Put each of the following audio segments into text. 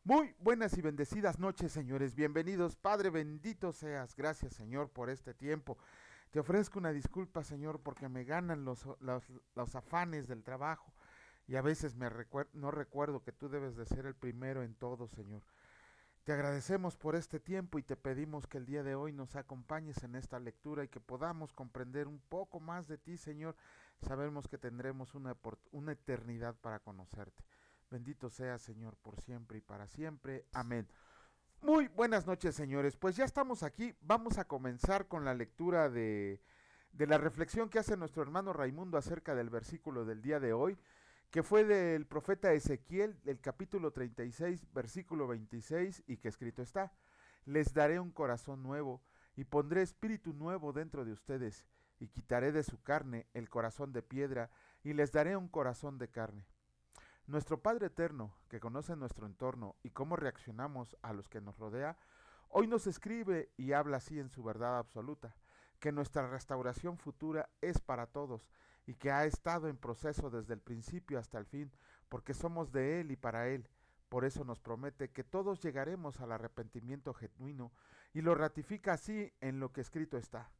Muy buenas y bendecidas noches, señores. Bienvenidos. Padre, bendito seas. Gracias, Señor, por este tiempo. Te ofrezco una disculpa, Señor, porque me ganan los afanes del trabajo y a veces no recuerdo que tú debes de ser el primero en todo, Señor. Te agradecemos por este tiempo y te pedimos que el día de hoy nos acompañes en esta lectura y que podamos comprender un poco más de ti, Señor. Sabemos que tendremos una eternidad para conocerte. Bendito sea, Señor, por siempre y para siempre. Amén. Muy buenas noches, señores. Pues ya estamos aquí. Vamos a comenzar con la lectura de la reflexión que hace nuestro hermano Raimundo acerca del versículo del día de hoy, que fue del profeta Ezequiel, del capítulo 36, versículo 26, y que escrito está: les daré un corazón nuevo, y pondré espíritu nuevo dentro de ustedes, y quitaré de su carne el corazón de piedra, y les daré un corazón de carne. Nuestro Padre Eterno, que conoce nuestro entorno y cómo reaccionamos a los que nos rodea, hoy nos escribe y habla así en su verdad absoluta, que nuestra restauración futura es para todos y que ha estado en proceso desde el principio hasta el fin, porque somos de Él y para Él. Por eso nos promete que todos llegaremos al arrepentimiento genuino y lo ratifica así en lo que escrito está.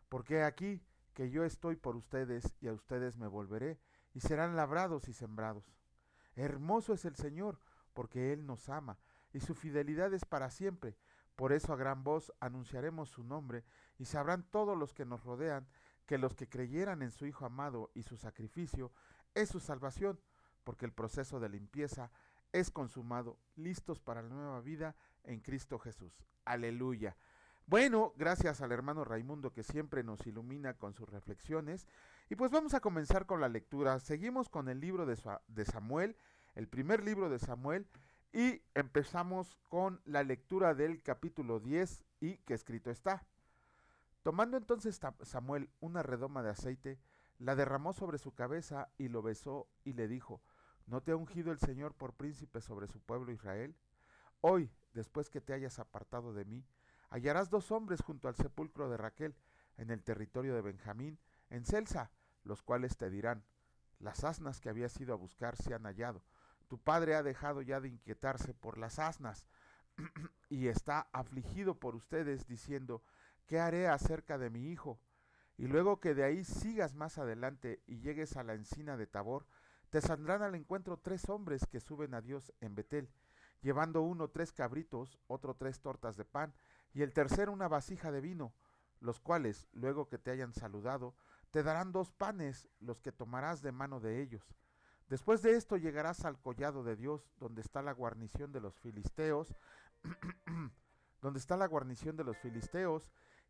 Porque aquí que yo estoy por ustedes y a ustedes me volveré y serán labrados y sembrados. Hermoso es el Señor, porque Él nos ama, y su fidelidad es para siempre. Por eso a gran voz anunciaremos su nombre, y sabrán todos los que nos rodean que los que creyeran en su Hijo amado y su sacrificio es su salvación, porque el proceso de limpieza es consumado, listos para la nueva vida en Cristo Jesús. Aleluya. Bueno, gracias al hermano Raimundo que siempre nos ilumina con sus reflexiones. Y pues vamos a comenzar con la lectura. Seguimos con el libro de Samuel, el primer libro de Samuel, y empezamos con la lectura del capítulo 10 y que escrito está. Tomando entonces Samuel una redoma de aceite, la derramó sobre su cabeza y lo besó y le dijo: ¿no te ha ungido el Señor por príncipe sobre su pueblo Israel? Hoy, después que te hayas apartado de mí, hallarás dos hombres junto al sepulcro de Raquel, en el territorio de Benjamín, en Celsa, los cuales te dirán: las asnas que habías ido a buscar se han hallado. Tu padre ha dejado ya de inquietarse por las asnas y está afligido por ustedes, diciendo: ¿qué haré acerca de mi hijo? Y luego que de ahí sigas más adelante y llegues a la encina de Tabor, te saldrán al encuentro tres hombres que suben a Dios en Betel, llevando uno tres cabritos, otro tres tortas de pan, y el tercero una vasija de vino, los cuales, luego que te hayan saludado, te darán dos panes, los que tomarás de mano de ellos. Después de esto llegarás al collado de Dios, donde está la guarnición de los filisteos,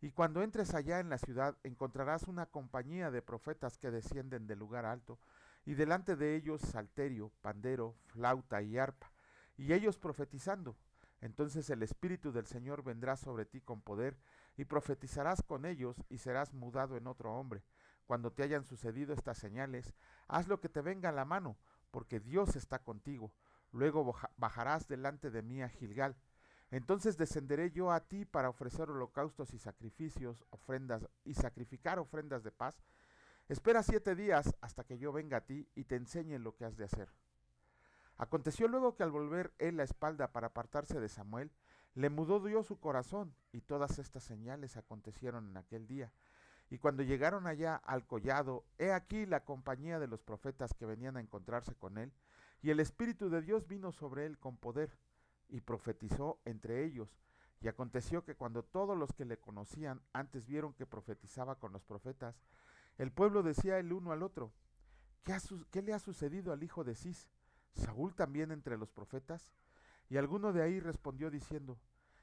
y cuando entres allá en la ciudad encontrarás una compañía de profetas que descienden del lugar alto, y delante de ellos salterio, pandero, flauta y arpa, y ellos profetizando. Entonces el Espíritu del Señor vendrá sobre ti con poder, y profetizarás con ellos, y serás mudado en otro hombre. Cuando te hayan sucedido estas señales, haz lo que te venga a la mano, porque Dios está contigo. Luego bajarás delante de mí a Gilgal. Entonces descenderé yo a ti para ofrecer holocaustos y sacrificios, ofrendas y sacrificar ofrendas de paz. Espera 7 días hasta que yo venga a ti y te enseñe lo que has de hacer. Aconteció luego que al volver él la espalda para apartarse de Samuel, le mudó Dios su corazón, y todas estas señales acontecieron en aquel día. Y cuando llegaron allá al collado, he aquí la compañía de los profetas que venían a encontrarse con él, y el Espíritu de Dios vino sobre él con poder, y profetizó entre ellos. Y aconteció que cuando todos los que le conocían antes vieron que profetizaba con los profetas, el pueblo decía el uno al otro: ¿qué le ha sucedido al hijo de Cis? ¿Saúl también entre los profetas? Y alguno de ahí respondió diciendo: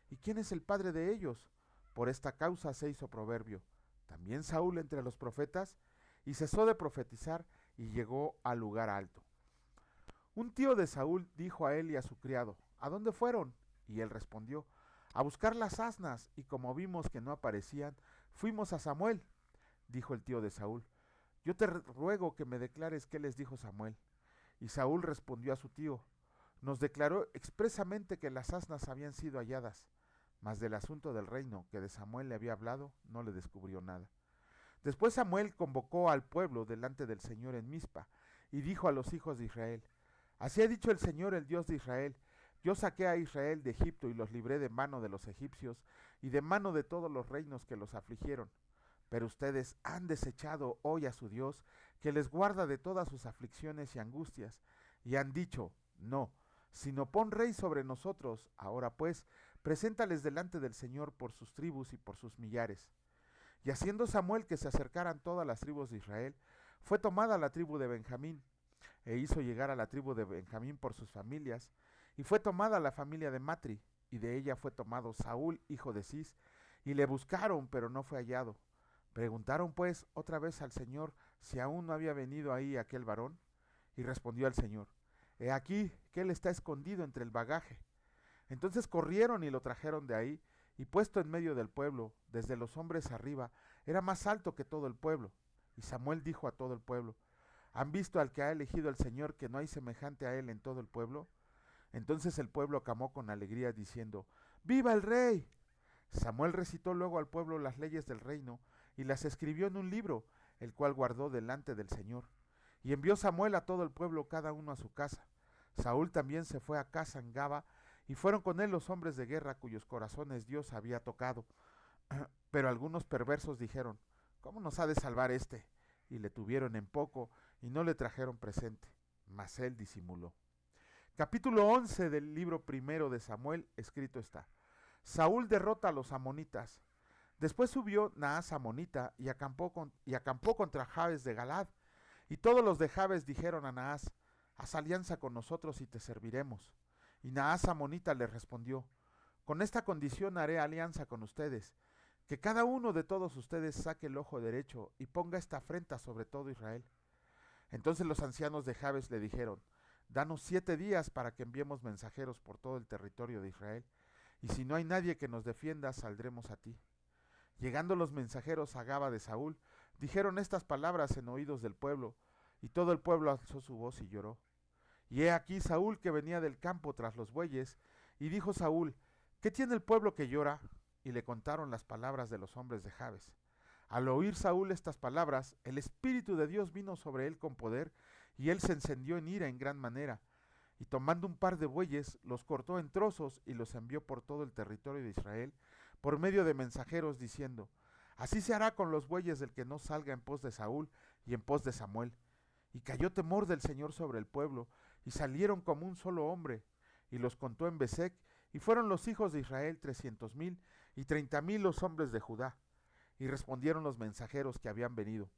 ¿y quién es el padre de ellos? Por esta causa se hizo proverbio: ¿también Saúl entre los profetas? Y cesó de profetizar y llegó al lugar alto. Un tío de Saúl dijo a él y a su criado: ¿a dónde fueron? Y él respondió: a buscar las asnas, y como vimos que no aparecían, fuimos a Samuel. Dijo el tío de Saúl: yo te ruego que me declares qué les dijo Samuel. Y Saúl respondió a su tío: nos declaró expresamente que las asnas habían sido halladas, mas del asunto del reino que de Samuel le había hablado no le descubrió nada. Después Samuel convocó al pueblo delante del Señor en Mizpa, y dijo a los hijos de Israel: así ha dicho el Señor, el Dios de Israel: Yo saqué a Israel de Egipto y los libré de mano de los egipcios y de mano de todos los reinos que los afligieron. Pero ustedes han desechado hoy a su Dios, que les guarda de todas sus aflicciones y angustias, y han dicho, no, sino pon rey sobre nosotros. Ahora pues, preséntales delante del Señor por sus tribus y por sus millares. Y haciendo Samuel que se acercaran todas las tribus de Israel, fue tomada la tribu de Benjamín, e hizo llegar a la tribu de Benjamín por sus familias, y fue tomada la familia de Matri, y de ella fue tomado Saúl, hijo de Cis, y le buscaron, pero no fue hallado. Preguntaron pues otra vez al Señor si aún no había venido ahí aquel varón, y respondió el Señor, he aquí que él está escondido entre el bagaje. Entonces corrieron y lo trajeron de ahí, y puesto en medio del pueblo, desde los hombres arriba, era más alto que todo el pueblo. Y Samuel dijo a todo el pueblo, ¿han visto al que ha elegido el Señor, que no hay semejante a él en todo el pueblo? Entonces el pueblo clamó con alegría, diciendo, ¡viva el rey! Samuel recitó luego al pueblo las leyes del reino, y las escribió en un libro, el cual guardó delante del Señor. Y envió Samuel a todo el pueblo, cada uno a su casa. Saúl también se fue a casa en Gaba, y fueron con él los hombres de guerra cuyos corazones Dios había tocado. Pero algunos perversos dijeron, ¿cómo nos ha de salvar éste? Y le tuvieron en poco, y no le trajeron presente. Mas él disimuló. Capítulo 11 del libro primero de Samuel, escrito está. Saúl derrota a los amonitas. Después subió Naas amonita y acampó contra Jabes de Galad. Y todos los de Jabes dijeron a Naas, haz alianza con nosotros y te serviremos. Y Naas amonita le respondió, con esta condición haré alianza con ustedes, que cada uno de todos ustedes saque el ojo derecho y ponga esta afrenta sobre todo Israel. Entonces los ancianos de Jabes le dijeron, danos 7 días para que enviemos mensajeros por todo el territorio de Israel, y si no hay nadie que nos defienda, saldremos a ti. Llegando los mensajeros a Gaba de Saúl, dijeron estas palabras en oídos del pueblo, y todo el pueblo alzó su voz y lloró. Y he aquí Saúl que venía del campo tras los bueyes, y dijo Saúl, ¿qué tiene el pueblo que llora? Y le contaron las palabras de los hombres de Jabes. Al oír Saúl estas palabras, el Espíritu de Dios vino sobre él con poder, y él se encendió en ira en gran manera, y tomando un par de bueyes, los cortó en trozos y los envió por todo el territorio de Israel, por medio de mensajeros, diciendo, así se hará con los bueyes del que no salga en pos de Saúl y en pos de Samuel. Y cayó temor del Señor sobre el pueblo, y salieron como un solo hombre, y los contó en Besec, y fueron los hijos de Israel 300,000, y 30,000 los hombres de Judá. Y respondieron los mensajeros que habían venido,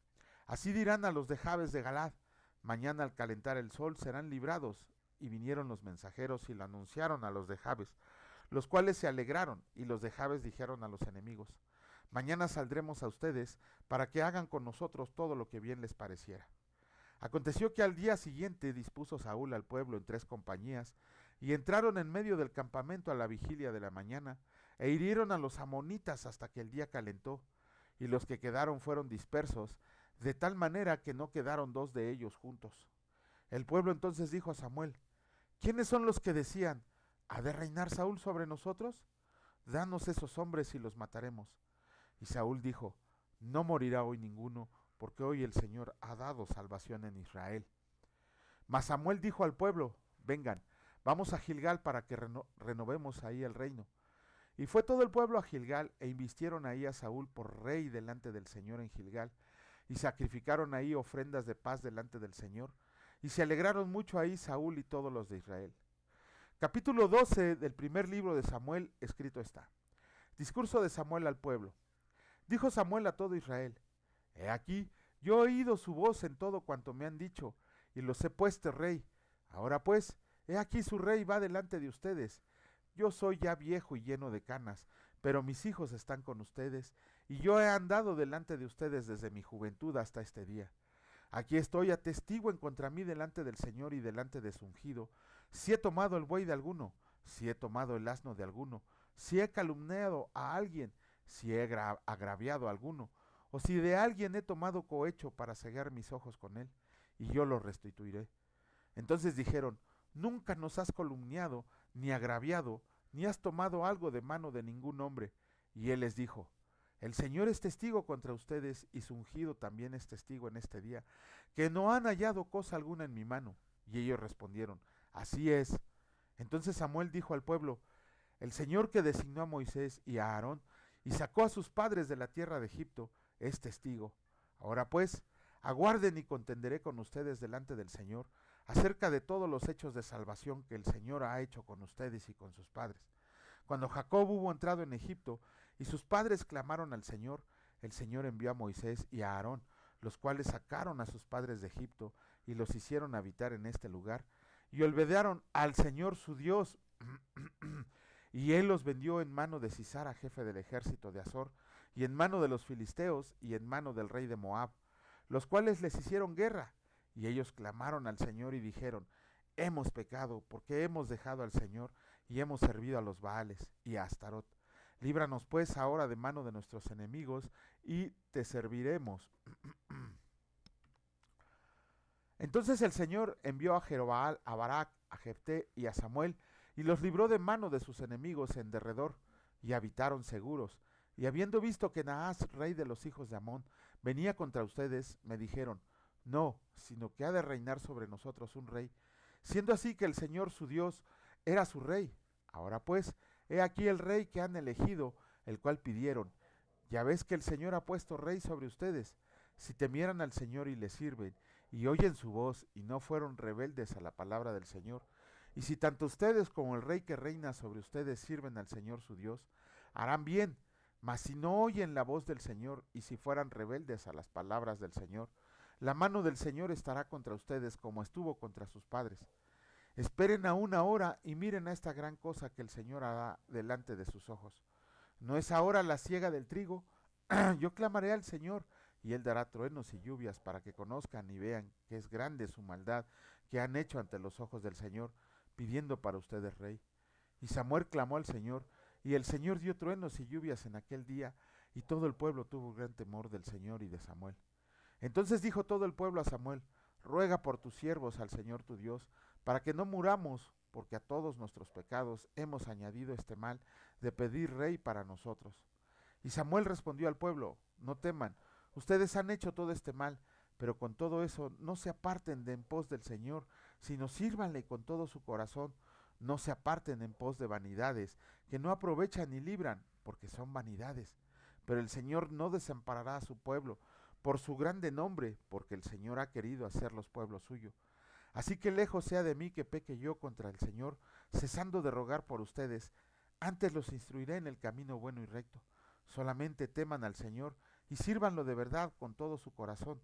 así dirán a los de Jabes de Galad, mañana al calentar el sol serán librados. Y vinieron los mensajeros y lo anunciaron a los de Jabes, los cuales se alegraron, y los de Jabes dijeron a los enemigos, mañana saldremos a ustedes, para que hagan con nosotros todo lo que bien les pareciera. Aconteció que al día siguiente dispuso Saúl al pueblo en 3 compañías, y entraron en medio del campamento a la vigilia de la mañana, e hirieron a los amonitas hasta que el día calentó, y los que quedaron fueron dispersos, de tal manera que no quedaron 2 de ellos juntos. El pueblo entonces dijo a Samuel, ¿quiénes son los que decían, ¿ha de reinar Saúl sobre nosotros? Danos esos hombres y los mataremos. Y Saúl dijo, no morirá hoy ninguno, porque hoy el Señor ha dado salvación en Israel. Mas Samuel dijo al pueblo, vengan, vamos a Gilgal para que renovemos ahí el reino. Y fue todo el pueblo a Gilgal, e invistieron ahí a Saúl por rey delante del Señor en Gilgal, y sacrificaron ahí ofrendas de paz delante del Señor, y se alegraron mucho ahí Saúl y todos los de Israel. Capítulo 12 del primer libro de Samuel, escrito está. Discurso de Samuel al pueblo. Dijo Samuel a todo Israel, he aquí, yo he oído su voz en todo cuanto me han dicho, y los he puesto rey. Ahora pues, he aquí su rey va delante de ustedes. Yo soy ya viejo y lleno de canas, pero mis hijos están con ustedes, y yo he andado delante de ustedes desde mi juventud hasta este día. Aquí estoy a testigo en contra mí delante del Señor y delante de su ungido, si he tomado el buey de alguno, si he tomado el asno de alguno, si he calumniado a alguien, si he agraviado a alguno, o si de alguien he tomado cohecho para cegar mis ojos con él, y yo lo restituiré. Entonces dijeron, nunca nos has calumniado, ni agraviado, ni has tomado algo de mano de ningún hombre. Y él les dijo, el Señor es testigo contra ustedes, y su ungido también es testigo en este día, que no han hallado cosa alguna en mi mano. Y ellos respondieron, así es. Entonces Samuel dijo al pueblo: el Señor que designó a Moisés y a Aarón y sacó a sus padres de la tierra de Egipto es testigo. Ahora pues, aguarden y contenderé con ustedes delante del Señor acerca de todos los hechos de salvación que el Señor ha hecho con ustedes y con sus padres. Cuando Jacob hubo entrado en Egipto y sus padres clamaron al Señor, el Señor envió a Moisés y a Aarón, los cuales sacaron a sus padres de Egipto y los hicieron habitar en este lugar, y olvidaron al Señor su Dios, y él los vendió en mano de Sisara, jefe del ejército de Azor, y en mano de los filisteos, y en mano del rey de Moab, los cuales les hicieron guerra, y ellos clamaron al Señor y dijeron: hemos pecado, porque hemos dejado al Señor, y hemos servido a los Baales y a Astarot. Líbranos pues ahora de mano de nuestros enemigos, y te serviremos. Entonces el Señor envió a Jerobaal, a Barak, a Jefté y a Samuel, y los libró de mano de sus enemigos en derredor, y habitaron seguros. Y habiendo visto que Naas, rey de los hijos de Amón, venía contra ustedes, me dijeron: no, sino que ha de reinar sobre nosotros un rey, siendo así que el Señor su Dios era su rey. Ahora pues, he aquí el rey que han elegido, el cual pidieron. Ya ves que el Señor ha puesto rey sobre ustedes. Si temieran al Señor y le sirven, y oyen su voz, y no fueron rebeldes a la palabra del Señor, y si tanto ustedes como el rey que reina sobre ustedes sirven al Señor su Dios, harán bien. Mas si no oyen la voz del Señor, y si fueran rebeldes a las palabras del Señor, la mano del Señor estará contra ustedes como estuvo contra sus padres. Esperen aún ahora y miren a esta gran cosa que el Señor hará delante de sus ojos. ¿No es ahora la siega del trigo? Yo clamaré al Señor, y Él dará truenos y lluvias para que conozcan y vean que es grande su maldad que han hecho ante los ojos del Señor, pidiendo para ustedes rey. Y Samuel clamó al Señor, y el Señor dio truenos y lluvias en aquel día, y todo el pueblo tuvo gran temor del Señor y de Samuel. Entonces dijo todo el pueblo a Samuel: ruega por tus siervos al Señor tu Dios, para que no muramos, porque a todos nuestros pecados hemos añadido este mal de pedir rey para nosotros. Y Samuel respondió al pueblo: no teman, ustedes han hecho todo este mal, pero con todo eso no se aparten de en pos del Señor, sino sírvanle con todo su corazón. No se aparten en pos de vanidades, que no aprovechan ni libran, porque son vanidades. Pero el Señor no desamparará a su pueblo, por su grande nombre, porque el Señor ha querido hacerlos pueblo suyo. Así que lejos sea de mí que peque yo contra el Señor, cesando de rogar por ustedes. Antes los instruiré en el camino bueno y recto. Solamente teman al Señor y sírvanlo de verdad con todo su corazón,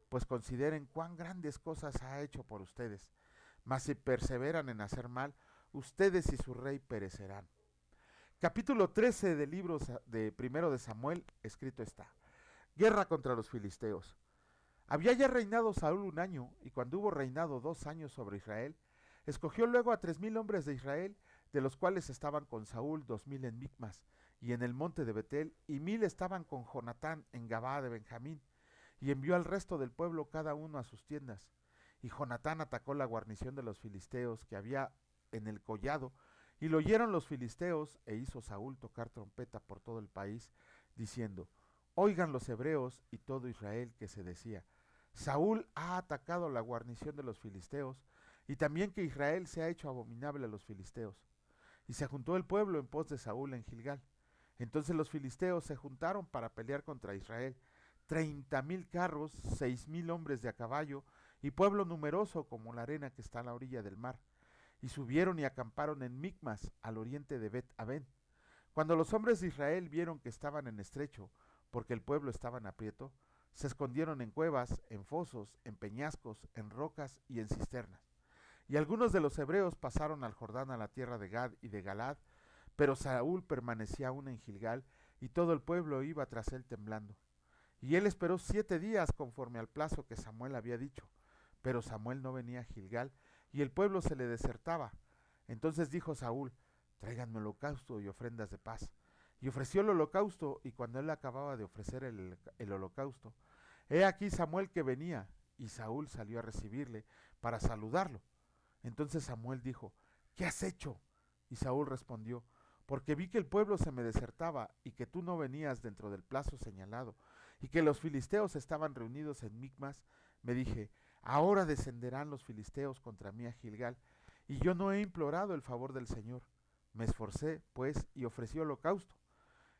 pues consideren cuán grandes cosas ha hecho por ustedes. Mas si perseveran en hacer mal, ustedes y su rey perecerán. Capítulo 13 del libro de primero de Samuel, escrito está: guerra contra los filisteos. Había ya reinado Saúl un año, y cuando hubo reinado 2 años sobre Israel, escogió luego a 3000 hombres de Israel, de los cuales estaban con Saúl 2000 en Micmas y en el monte de Betel, y 1000 estaban con Jonatán en Gabaa de Benjamín, y envió al resto del pueblo cada uno a sus tiendas. Y Jonatán atacó la guarnición de los filisteos que había en el collado, y lo oyeron los filisteos, e hizo Saúl tocar trompeta por todo el país, diciendo: oigan los hebreos y todo Israel, que se decía: Saúl ha atacado la guarnición de los filisteos, y también que Israel se ha hecho abominable a los filisteos. Y se juntó el pueblo en pos de Saúl en Gilgal. Entonces los filisteos se juntaron para pelear contra Israel, 30,000 carros, 6,000 hombres de a caballo, y pueblo numeroso como la arena que está a la orilla del mar. Y subieron y acamparon en Micmas, al oriente de Bet-Aven. Cuando los hombres de Israel vieron que estaban en estrecho, porque el pueblo estaba en aprieto, se escondieron en cuevas, en fosos, en peñascos, en rocas y en cisternas. Y algunos de los hebreos pasaron al Jordán a la tierra de Gad y de Galad, pero Saúl permanecía aún en Gilgal, y todo el pueblo iba tras él temblando. Y él esperó 7 días conforme al plazo que Samuel había dicho, pero Samuel no venía a Gilgal, y el pueblo se le desertaba. Entonces dijo Saúl: tráiganme holocausto y ofrendas de paz. Y ofreció el holocausto, y cuando él acababa de ofrecer el holocausto, he aquí Samuel que venía, y Saúl salió a recibirle para saludarlo. Entonces Samuel dijo: ¿qué has hecho? Y Saúl respondió: porque vi que el pueblo se me desertaba, y que tú no venías dentro del plazo señalado, y que los filisteos estaban reunidos en Micmas, me dije: ahora descenderán los filisteos contra mí a Gilgal, y yo no he implorado el favor del Señor. Me esforcé, pues, y ofrecí holocausto.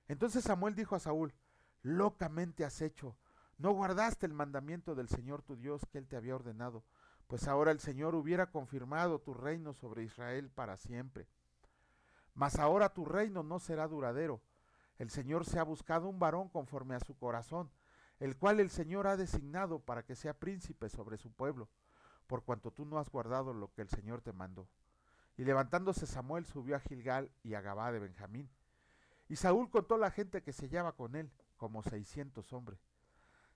Entonces Samuel dijo a Saúl: locamente has hecho, no guardaste el mandamiento del Señor tu Dios que él te había ordenado, pues ahora el Señor hubiera confirmado tu reino sobre Israel para siempre. Mas ahora tu reino no será duradero. El Señor se ha buscado un varón conforme a su corazón, el cual el Señor ha designado para que sea príncipe sobre su pueblo, por cuanto tú no has guardado lo que el Señor te mandó. Y levantándose Samuel subió a Gilgal y a Gabá de Benjamín. Y Saúl contó la gente que se hallaba con él, como 600 hombres.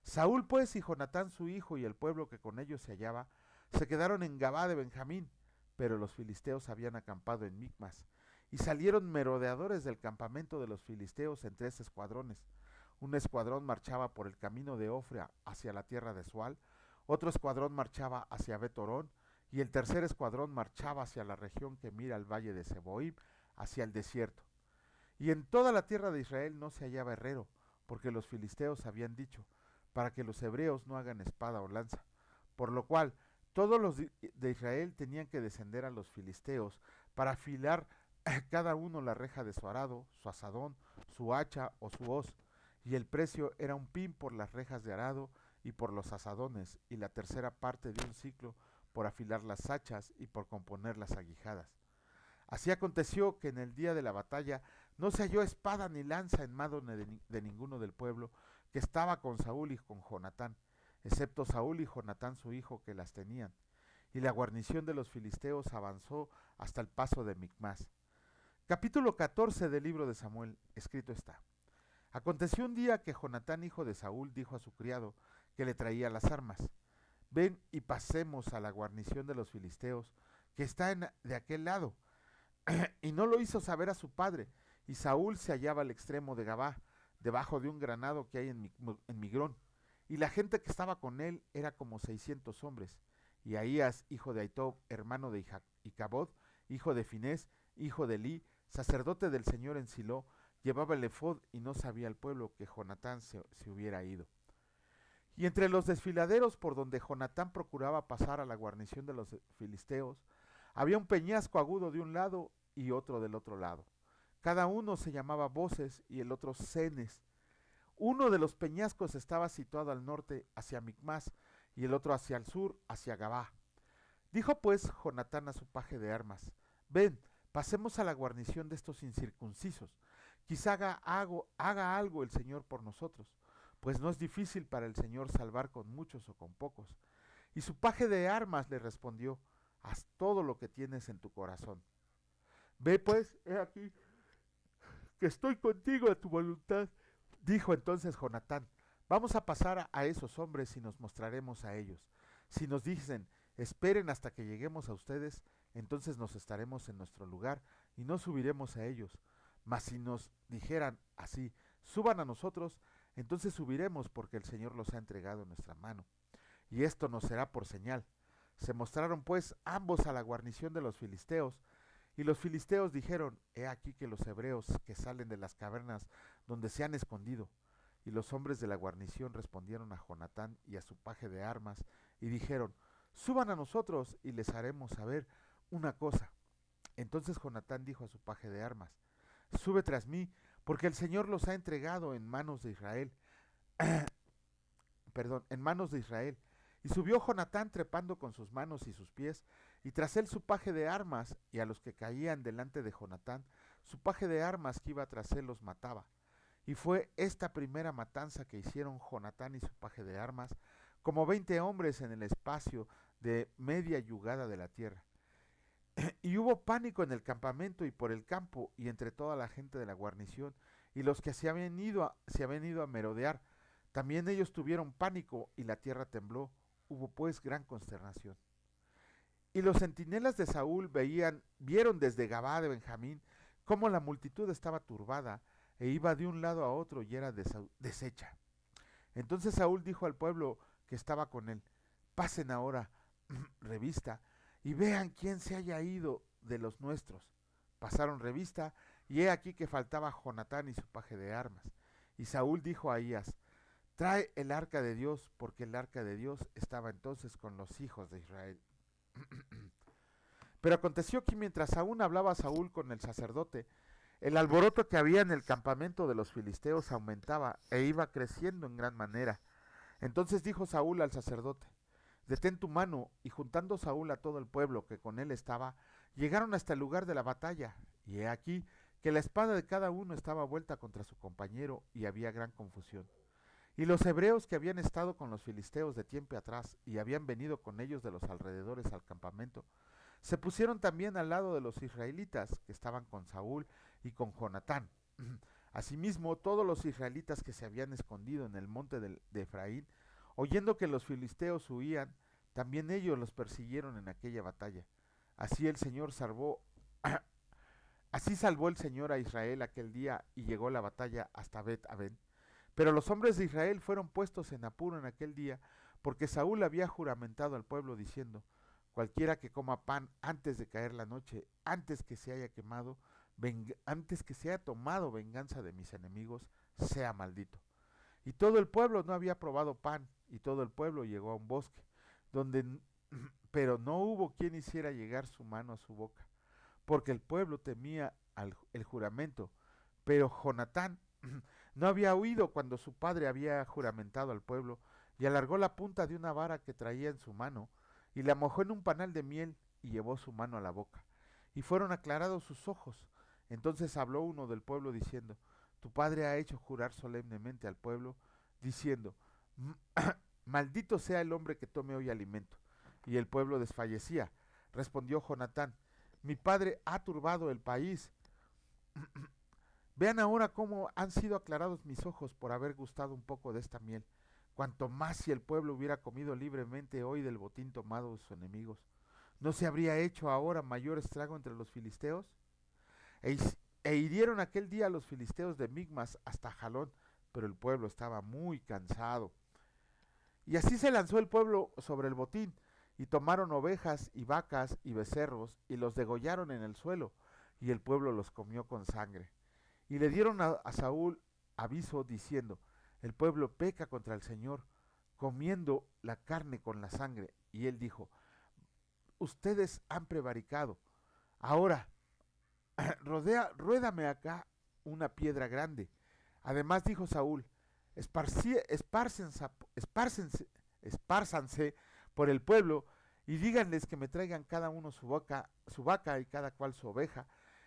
Saúl pues y Jonatán su hijo y el pueblo que con ellos se hallaba, se quedaron en Gabá de Benjamín, pero los filisteos habían acampado en Micmas, y salieron merodeadores del campamento de los filisteos en 3 escuadrones. Un escuadrón marchaba por el camino de Ofra hacia la tierra de Sual, otro escuadrón marchaba hacia Betorón, y el tercer escuadrón marchaba hacia la región que mira al valle de Seboim, hacia el desierto. Y en toda la tierra de Israel no se hallaba herrero, porque los filisteos habían dicho, para que los hebreos no hagan espada o lanza. Por lo cual, todos los de Israel tenían que descender a los filisteos para afilar cada uno la reja de su arado, su asadón, su hacha o su hoz. Y el precio era un pin por las rejas de arado y por los asadones, y la tercera parte de un ciclo por afilar las hachas y por componer las aguijadas. Así aconteció que en el día de la batalla no se halló espada ni lanza en mano de ninguno del pueblo que estaba con Saúl y con Jonatán, excepto Saúl y Jonatán su hijo que las tenían. Y la guarnición de los filisteos avanzó hasta el paso de Micmas. Capítulo 14 del libro de Samuel, escrito está. Aconteció un día que Jonatán hijo de Saúl dijo a su criado que le traía las armas: ven y pasemos a la guarnición de los filisteos que está de aquel lado. Y no lo hizo saber a su padre. Y Saúl se hallaba al extremo de Gabá, debajo de un granado que hay en Migrón. Y la gente que estaba con él era como 600 hombres. Y Ahías, hijo de Aitob, hermano de Icabod, hijo de Finés, hijo de Eli, sacerdote del Señor en Silo, llevaba el efod y no sabía el pueblo que Jonatán se hubiera ido. Y entre los desfiladeros por donde Jonatán procuraba pasar a la guarnición de los filisteos, había un peñasco agudo de un lado y otro del otro lado. Cada uno se llamaba Voces y el otro Cenes. Uno de los peñascos estaba situado al norte hacia Micmas y el otro hacia el sur hacia Gabá. Dijo pues Jonatán a su paje de armas: ven, pasemos a la guarnición de estos incircuncisos. Quizá haga algo el Señor por nosotros, pues no es difícil para el Señor salvar con muchos o con pocos. Y su paje de armas le respondió: haz todo lo que tienes en tu corazón. Ve pues, he aquí que estoy contigo a tu voluntad. Dijo entonces Jonatán: vamos a pasar a esos hombres y nos mostraremos a ellos. Si nos dicen: esperen hasta que lleguemos a ustedes, entonces nos estaremos en nuestro lugar y no subiremos a ellos. Mas si nos dijeran así: suban a nosotros, entonces subiremos, porque el Señor los ha entregado en nuestra mano. Y esto nos será por señal. Se mostraron pues ambos a la guarnición de los filisteos, y los filisteos dijeron: he aquí que los hebreos que salen de las cavernas donde se han escondido. Y los hombres de la guarnición respondieron a Jonatán y a su paje de armas, y dijeron: suban a nosotros y les haremos saber una cosa. Entonces Jonatán dijo a su paje de armas: sube tras mí, porque el Señor los ha entregado en manos de Israel. En manos de Israel. Y subió Jonatán trepando con sus manos y sus pies, y tras él su paje de armas, y a los que caían delante de Jonatán, su paje de armas que iba tras él los mataba. Y fue esta primera matanza que hicieron Jonatán y su paje de armas, como 20 hombres en el espacio de media yugada de la tierra. Y hubo pánico en el campamento y por el campo y entre toda la gente de la guarnición, y los que se habían ido a merodear. También ellos tuvieron pánico y la tierra tembló. Hubo pues gran consternación. Y los centinelas de Saúl vieron desde Gabá de Benjamín cómo la multitud estaba turbada e iba de un lado a otro y era deshecha. Entonces Saúl dijo al pueblo que estaba con él: pasen ahora revista y vean quién se haya ido de los nuestros. Pasaron revista y he aquí que faltaba Jonatán y su paje de armas. Y Saúl dijo a Ahías: trae el arca de Dios, porque el arca de Dios estaba entonces con los hijos de Israel. Pero aconteció que mientras aún hablaba Saúl con el sacerdote, el alboroto que había en el campamento de los filisteos aumentaba e iba creciendo en gran manera. Entonces dijo Saúl al sacerdote: detén tu mano. Y juntando Saúl a todo el pueblo que con él estaba, llegaron hasta el lugar de la batalla. Y he aquí que la espada de cada uno estaba vuelta contra su compañero, y había gran confusión. Y los hebreos que habían estado con los filisteos de tiempo atrás y habían venido con ellos de los alrededores al campamento, se pusieron también al lado de los israelitas que estaban con Saúl y con Jonatán. Asimismo, todos los israelitas que se habían escondido en el monte de Efraín, oyendo que los filisteos huían, también ellos los persiguieron en aquella batalla. Así el Señor salvó, así salvó el Señor a Israel aquel día, y llegó la batalla hasta Bet-Aven. Pero los hombres de Israel fueron puestos en apuro en aquel día, porque Saúl había juramentado al pueblo diciendo: cualquiera que coma pan antes de caer la noche, antes que se haya quemado, antes que se haya tomado venganza de mis enemigos, sea maldito. Y todo el pueblo no había probado pan, y todo el pueblo llegó a un bosque, donde pero no hubo quien hiciera llegar su mano a su boca, porque el pueblo temía el juramento. Pero Jonatán no había huido cuando su padre había juramentado al pueblo, y alargó la punta de una vara que traía en su mano, y la mojó en un panal de miel, y llevó su mano a la boca. Y fueron aclarados sus ojos. Entonces habló uno del pueblo diciendo: tu padre ha hecho jurar solemnemente al pueblo, diciendo: maldito sea el hombre que tome hoy alimento. Y el pueblo desfallecía. Respondió Jonatán: mi padre ha turbado el país. Vean ahora cómo han sido aclarados mis ojos por haber gustado un poco de esta miel. Cuanto más si el pueblo hubiera comido libremente hoy del botín tomado de sus enemigos. ¿No se habría hecho ahora mayor estrago entre los filisteos? E hirieron aquel día a los filisteos de Migmas hasta Jalón, pero el pueblo estaba muy cansado. Y así se lanzó el pueblo sobre el botín, y tomaron ovejas y vacas y becerros, y los degollaron en el suelo, y el pueblo los comió con sangre. Y le dieron a Saúl aviso diciendo: el pueblo peca contra el Señor, comiendo la carne con la sangre. Y él dijo: ustedes han prevaricado. Ahora, ruédame acá una piedra grande. Además dijo Saúl: espárzanse por el pueblo, y díganles que me traigan cada uno su vaca y cada cual su oveja,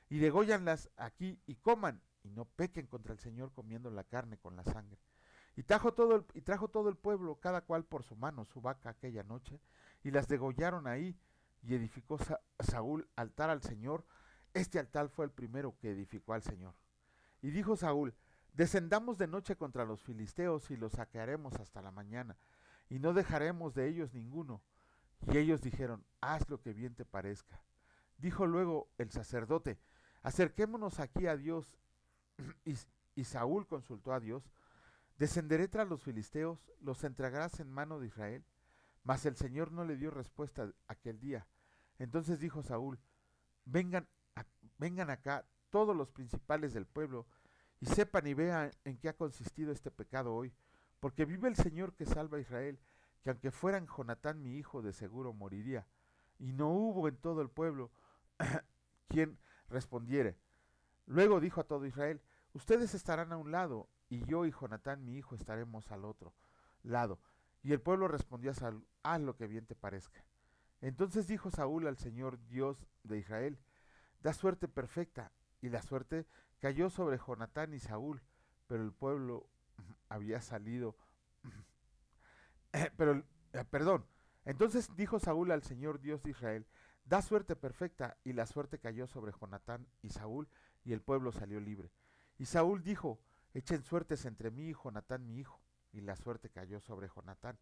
y dególlanlas aquí y coman, y no pequen contra el Señor comiendo la carne con la sangre. Y trajo todo el pueblo, cada cual por su mano, su vaca aquella noche, y las degollaron ahí, y edificó Saúl altar al Señor. Este altar fue el primero que edificó al Señor. Y dijo Saúl: descendamos de noche contra los filisteos y los saquearemos hasta la mañana, y no dejaremos de ellos ninguno. Y ellos dijeron: haz lo que bien te parezca. Dijo luego el sacerdote: acerquémonos aquí a Dios. y, y Saúl consultó a Dios: descenderé tras los filisteos, los entregarás en mano de Israel. Mas el Señor no le dio respuesta aquel día. Entonces dijo Saúl: vengan, vengan acá todos los principales del pueblo, y sepan y vean en qué ha consistido este pecado hoy, porque vive el Señor que salva a Israel, que aunque fueran Jonatán mi hijo, de seguro moriría. Y no hubo en todo el pueblo quien respondiere. Luego dijo a todo Israel: ustedes estarán a un lado, y yo y Jonatán mi hijo estaremos al otro lado. Y el pueblo respondió a Saúl: haz lo que bien te parezca. Entonces dijo Saúl al Señor Dios de Israel: da suerte perfecta. Y la suerte cayó sobre Jonatán y Saúl, pero el pueblo había salido, perdón. Entonces dijo Saúl al Señor Dios de Israel: da suerte perfecta. Y la suerte cayó sobre Jonatán y Saúl, y el pueblo salió libre. Y Saúl dijo: echen suertes entre mí y Jonatán mi hijo. Y la suerte cayó sobre Jonatán.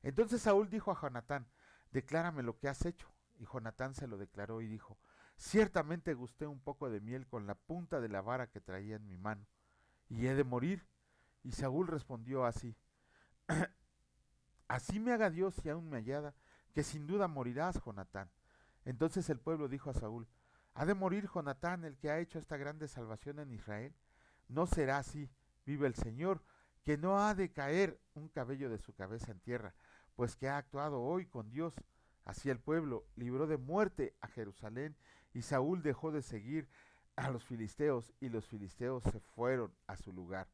Entonces Saúl dijo a Jonatán: declárame lo que has hecho. Y Jonatán se lo declaró y dijo: ciertamente gusté un poco de miel con la punta de la vara que traía en mi mano, y he de morir. Y Saúl respondió así: así me haga Dios si aún me hallada, que sin duda morirás, Jonatán. Entonces el pueblo dijo a Saúl: ¿ha de morir Jonatán, el que ha hecho esta grande salvación en Israel? No será así, vive el Señor, que no ha de caer un cabello de su cabeza en tierra, pues que ha actuado hoy con Dios. Así el pueblo libró de muerte a Jerusalén, y Saúl dejó de seguir a los filisteos, y los filisteos se fueron a su lugar.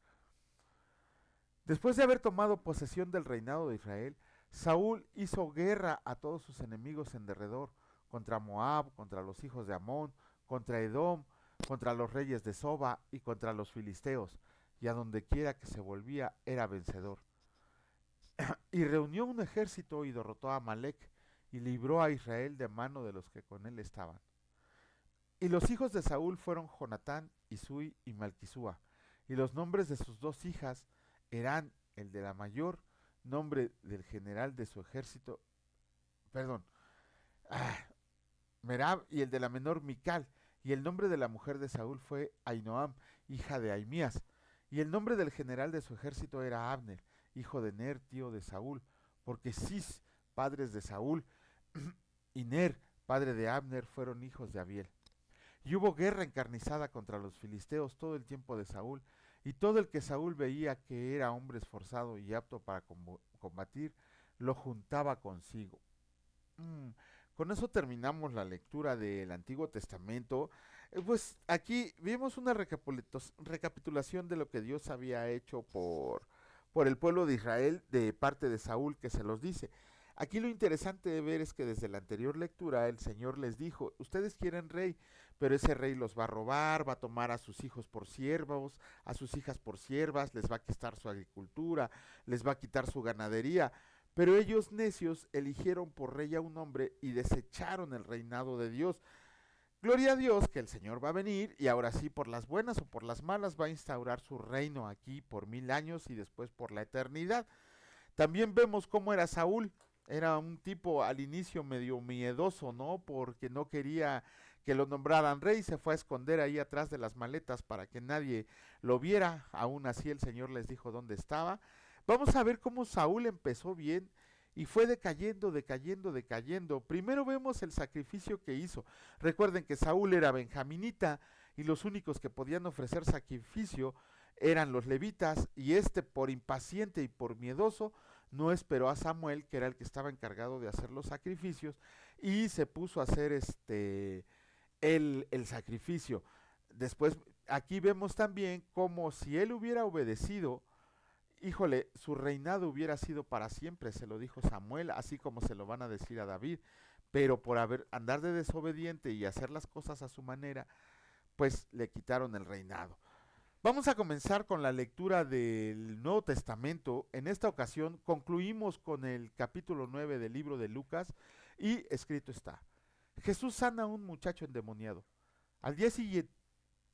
Después de haber tomado posesión del reinado de Israel, Saúl hizo guerra a todos sus enemigos en derredor, contra Moab, contra los hijos de Amón, contra Edom, contra los reyes de Soba y contra los filisteos, y a donde quiera que se volvía era vencedor. Y reunió un ejército y derrotó a Amalek, y libró a Israel de mano de los que con él estaban. Y los hijos de Saúl fueron Jonatán, Isui y Malquisúa, y los nombres de sus dos hijas eran el de la mayor, nombre del general de su ejército, perdón, ah, Merab, y el de la menor Mical, y el nombre de la mujer de Saúl fue Ainoam, hija de Aimías, y el nombre del general de su ejército era Abner, hijo de Ner, tío de Saúl, porque Cis, padres de Saúl, y Ner, padre de Abner, fueron hijos de Abiel. Y hubo guerra encarnizada contra los filisteos todo el tiempo de Saúl, y todo el que Saúl veía que era hombre esforzado y apto para combatir, lo juntaba consigo. Mm, Con eso terminamos la lectura del Antiguo Testamento. Pues aquí vimos una recapitulación de lo que Dios había hecho por el pueblo de Israel de parte de Saúl, que se los dice. Aquí lo interesante de ver es que desde la anterior lectura el Señor les dijo, ustedes quieren rey, pero ese rey los va a robar, va a tomar a sus hijos por siervos, a sus hijas por siervas, les va a quitar su agricultura, les va a quitar su ganadería. Pero ellos necios eligieron por rey a un hombre y desecharon el reinado de Dios. Gloria a Dios que el Señor va a venir y ahora sí por las buenas o por las malas va a instaurar su reino aquí por 1000 años y después por la eternidad. También vemos cómo era Saúl. Era un tipo al inicio medio miedoso, ¿no? Porque no quería que lo nombraran rey, se fue a esconder ahí atrás de las maletas para que nadie lo viera. Aún así el Señor les dijo dónde estaba. Vamos a ver cómo Saúl empezó bien y fue decayendo, decayendo, decayendo. Primero vemos el sacrificio que hizo. Recuerden que Saúl era benjaminita y los únicos que podían ofrecer sacrificio eran los levitas, y este por impaciente y por miedoso no esperó a Samuel, que era el que estaba encargado de hacer los sacrificios, y se puso a hacer el sacrificio. Después aquí vemos también como si él hubiera obedecido, híjole, su reinado hubiera sido para siempre, se lo dijo Samuel, así como se lo van a decir a David, pero por andar de desobediente y hacer las cosas a su manera, pues le quitaron el reinado. Vamos a comenzar con la lectura del Nuevo Testamento. En esta ocasión concluimos con el capítulo 9 del libro de Lucas y escrito está: Jesús sana a un muchacho endemoniado. Al día siguiente,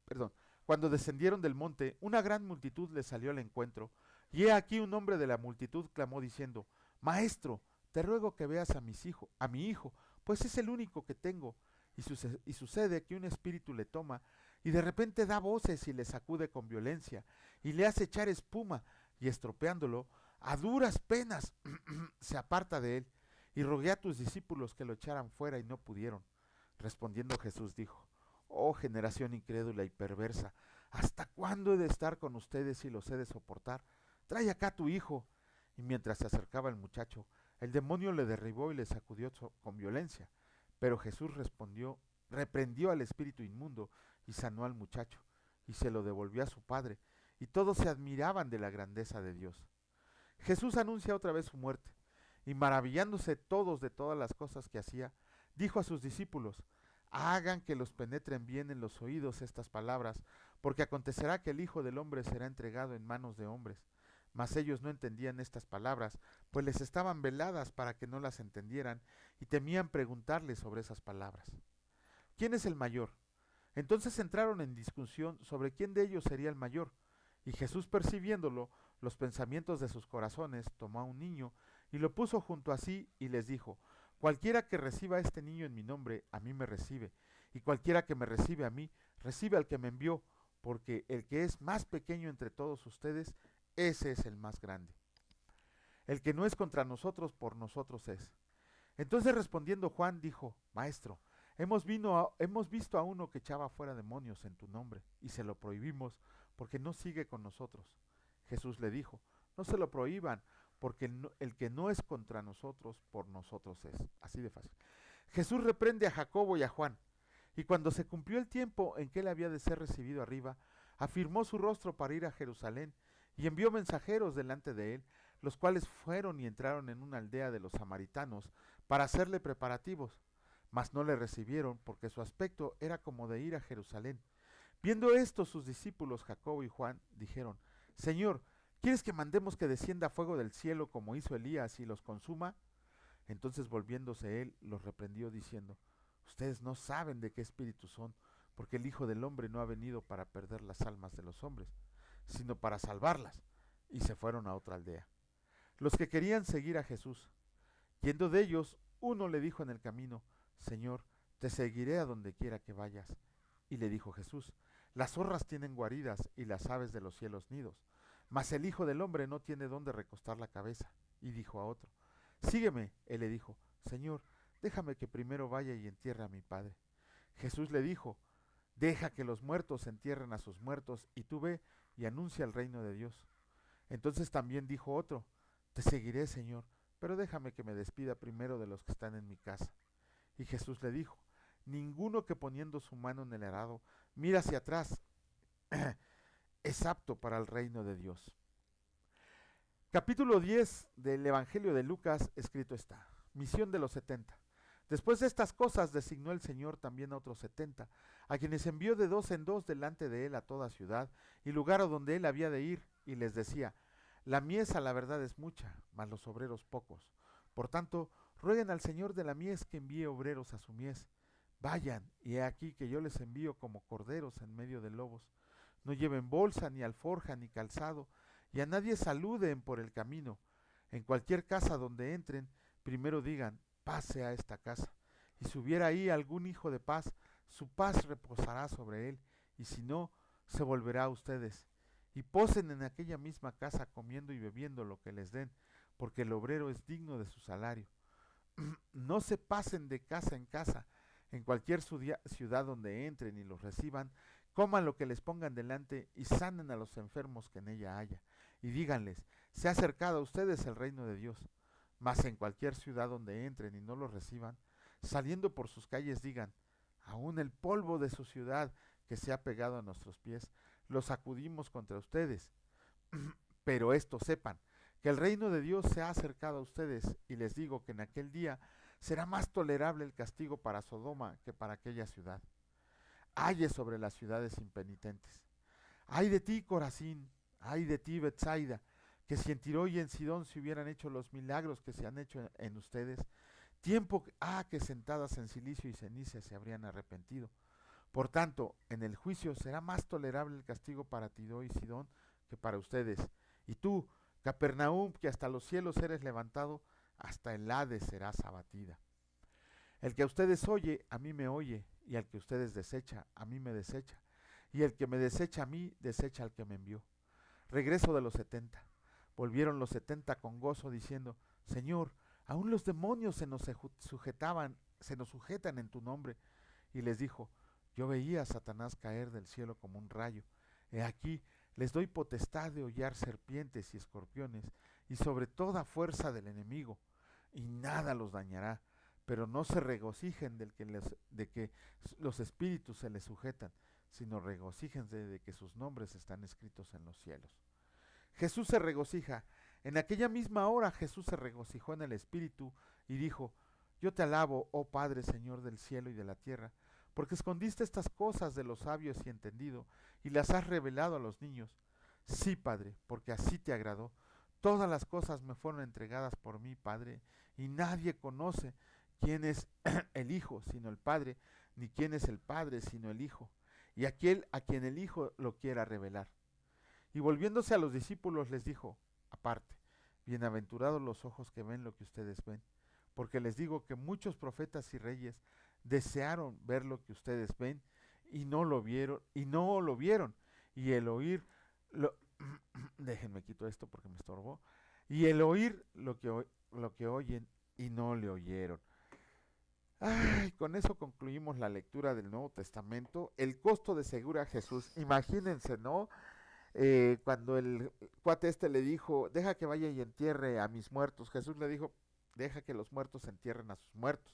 perdón, cuando descendieron del monte, una gran multitud le salió al encuentro, y he aquí un hombre de la multitud clamó diciendo: Maestro, te ruego que veas a mi hijo, pues es el único que tengo. Y sucede que un espíritu le toma, y de repente da voces y le sacude con violencia, y le hace echar espuma, y estropeándolo, a duras penas se aparta de él. Y rogué a tus discípulos que lo echaran fuera y no pudieron. Respondiendo Jesús dijo: Oh generación incrédula y perversa, ¿hasta cuándo he de estar con ustedes y los he de soportar? Trae acá tu hijo. Y mientras se acercaba el muchacho, el demonio le derribó y le sacudió con violencia. Pero Jesús reprendió al espíritu inmundo y sanó al muchacho, y se lo devolvió a su padre, y todos se admiraban de la grandeza de Dios. Jesús anuncia otra vez su muerte, y maravillándose todos de todas las cosas que hacía, dijo a sus discípulos: Hagan que los penetren bien en los oídos estas palabras, porque acontecerá que el Hijo del Hombre será entregado en manos de hombres. Mas ellos no entendían estas palabras, pues les estaban veladas para que no las entendieran, y temían preguntarle sobre esas palabras. ¿Quién es el mayor? Entonces entraron en discusión sobre quién de ellos sería el mayor. Y Jesús, percibiéndolo, los pensamientos de sus corazones, tomó a un niño y lo puso junto a sí y les dijo: Cualquiera que reciba a este niño en mi nombre, a mí me recibe, y cualquiera que me recibe a mí, recibe al que me envió, porque el que es más pequeño entre todos ustedes, ese es el más grande. El que no es contra nosotros, por nosotros es. Entonces respondiendo Juan dijo: Maestro, hemos visto a uno que echaba fuera demonios en tu nombre, y se lo prohibimos, porque no sigue con nosotros. Jesús le dijo: No se lo prohíban, porque el que no es contra nosotros, por nosotros es. Así de fácil. Jesús reprende a Jacobo y a Juan, y cuando se cumplió el tiempo en que él había de ser recibido arriba, afirmó su rostro para ir a Jerusalén, y envió mensajeros delante de él, los cuales fueron y entraron en una aldea de los samaritanos para hacerle preparativos, mas no le recibieron, porque su aspecto era como de ir a Jerusalén. Viendo esto, sus discípulos Jacobo y Juan dijeron: Señor, ¿quieres que mandemos que descienda fuego del cielo como hizo Elías y los consuma? Entonces volviéndose él, los reprendió diciendo: Ustedes no saben de qué espíritu son, porque el Hijo del Hombre no ha venido para perder las almas de los hombres, sino para salvarlas. Y se fueron a otra aldea. Los que querían seguir a Jesús, yendo de ellos, uno le dijo en el camino: Señor, te seguiré a donde quiera que vayas. Y le dijo Jesús: Las zorras tienen guaridas y las aves de los cielos nidos, mas el Hijo del Hombre no tiene dónde recostar la cabeza. Y dijo a otro: Sígueme. Él le dijo: Señor, déjame que primero vaya y entierre a mi padre. Jesús le dijo: Deja que los muertos entierren a sus muertos, y tú ve y anuncia el reino de Dios. Entonces también dijo otro: Te seguiré, Señor, pero déjame que me despida primero de los que están en mi casa. Y Jesús le dijo: Ninguno que poniendo su mano en el arado mira hacia atrás es apto para el reino de Dios. Capítulo 10 del Evangelio de Lucas, escrito está: Misión de los 70. Después de estas cosas designó el Señor también a otros 70, a quienes envió de dos en dos delante de él a toda ciudad y lugar a donde él había de ir, y les decía: La mies a la verdad es mucha, mas los obreros pocos. Por tanto, rueguen al Señor de la mies que envíe obreros a su mies. Vayan, y he aquí que yo les envío como corderos en medio de lobos. No lleven bolsa, ni alforja, ni calzado, y a nadie saluden por el camino. En cualquier casa donde entren, primero digan: paz sea esta casa. Y si hubiera ahí algún hijo de paz, su paz reposará sobre él, y si no, se volverá a ustedes. Y posen en aquella misma casa comiendo y bebiendo lo que les den, porque el obrero es digno de su salario. No se pasen de casa en casa. En cualquier ciudad donde entren y los reciban, coman lo que les pongan delante y sanen a los enfermos que en ella haya. Y díganles: se ha acercado a ustedes el reino de Dios. Mas en cualquier ciudad donde entren y no los reciban, saliendo por sus calles digan: aún el polvo de su ciudad que se ha pegado a nuestros pies, lo sacudimos contra ustedes. Pero esto sepan, que el reino de Dios se ha acercado a ustedes, y les digo que en aquel día será más tolerable el castigo para Sodoma que para aquella ciudad. Ay sobre las ciudades impenitentes. Ay de ti, Corazín, ay de ti, Betsaida, que si en Tiro y en Sidón se hubieran hecho los milagros que se han hecho en ustedes, tiempo que sentadas en silicio y ceniza se habrían arrepentido. Por tanto, en el juicio será más tolerable el castigo para Tiro y Sidón que para ustedes. Y tú, Capernaum, que hasta los cielos eres levantado, hasta el Hades serás abatida. El que a ustedes oye, a mí me oye, y al que ustedes desecha, a mí me desecha, y el que me desecha a mí, desecha al que me envió. Regreso de los 70. Volvieron los 70 con gozo, diciendo: Señor, aún los demonios se nos sujetan en tu nombre. Y les dijo: Yo veía a Satanás caer del cielo como un rayo. He aquí, les doy potestad de hollar serpientes y escorpiones, y sobre toda fuerza del enemigo, y nada los dañará. Pero no se regocijen de que los espíritus se les sujetan, sino regocíjense de que sus nombres están escritos en los cielos. Jesús se regocija. En aquella misma hora Jesús se regocijó en el Espíritu y dijo: Yo te alabo, oh Padre, Señor del cielo y de la tierra, porque escondiste estas cosas de los sabios y entendido, y las has revelado a los niños. Sí, Padre, porque así te agradó. Todas las cosas me fueron entregadas por mí, Padre, y nadie conoce quién es el Hijo sino el Padre, ni quién es el Padre sino el Hijo, y aquel a quien el Hijo lo quiera revelar. Y volviéndose a los discípulos les dijo aparte: Bienaventurados los ojos que ven lo que ustedes ven, porque les digo que muchos profetas y reyes desearon ver lo que ustedes ven y no lo vieron, y el oír déjenme quito esto porque me estorbó, y el oír lo que oyen y no le oyeron. Ay, con eso concluimos la lectura del Nuevo Testamento. El costo de seguir a Jesús. Imagínense, ¿no? Cuando el cuate este le dijo, deja que vaya y entierre a mis muertos, Jesús le dijo, deja que los muertos entierren a sus muertos,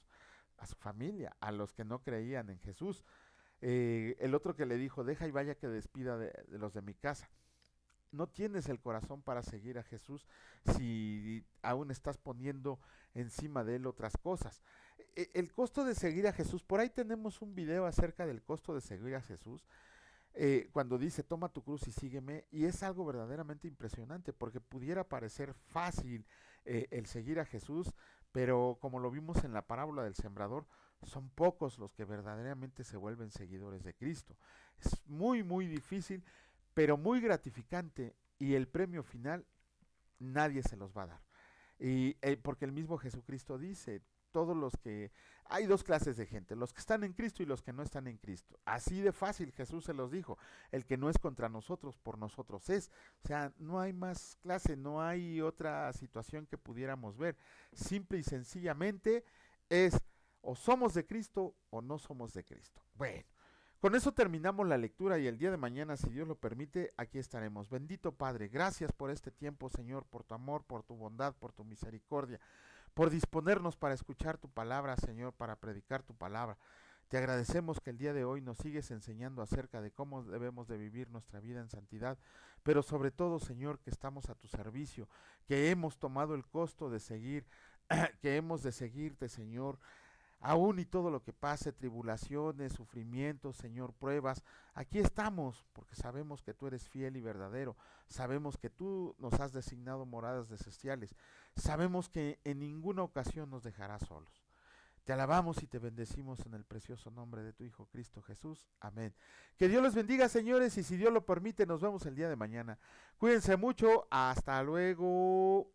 a su familia, a los que no creían en Jesús. El otro que le dijo, deja y vaya que despida de los de mi casa. No tienes el corazón para seguir a Jesús si aún estás poniendo encima de él otras cosas. El costo de seguir a Jesús, por ahí tenemos un video acerca del costo de seguir a Jesús, cuando dice toma tu cruz y sígueme, y es algo verdaderamente impresionante porque pudiera parecer fácil el seguir a Jesús, pero como lo vimos en la parábola del sembrador, son pocos los que verdaderamente se vuelven seguidores de Cristo. Es muy muy difícil, pero muy gratificante, y el premio final nadie se los va a dar. Y porque el mismo Jesucristo dice, todos los que... Hay dos clases de gente, los que están en Cristo y los que no están en Cristo. Así de fácil Jesús se los dijo, el que no es contra nosotros, por nosotros es. O sea, no hay más clase, no hay otra situación que pudiéramos ver. Simple y sencillamente es o somos de Cristo o no somos de Cristo. Bueno, con eso terminamos la lectura y el día de mañana, si Dios lo permite, aquí estaremos. Bendito Padre, gracias por este tiempo, Señor, por tu amor, por tu bondad, por tu misericordia, por disponernos para escuchar tu palabra, Señor, para predicar tu palabra. Te agradecemos que el día de hoy nos sigues enseñando acerca de cómo debemos de vivir nuestra vida en santidad, pero sobre todo, Señor, que estamos a tu servicio, que hemos tomado el costo de seguir, que hemos de seguirte, Señor, aún y todo lo que pase, tribulaciones, sufrimientos, Señor, pruebas, aquí estamos porque sabemos que tú eres fiel y verdadero, sabemos que tú nos has designado moradas celestiales, sabemos que en ninguna ocasión nos dejarás solos. Te alabamos y te bendecimos en el precioso nombre de tu Hijo Cristo Jesús. Amén. Que Dios los bendiga, señores, y si Dios lo permite, nos vemos el día de mañana. Cuídense mucho. Hasta luego.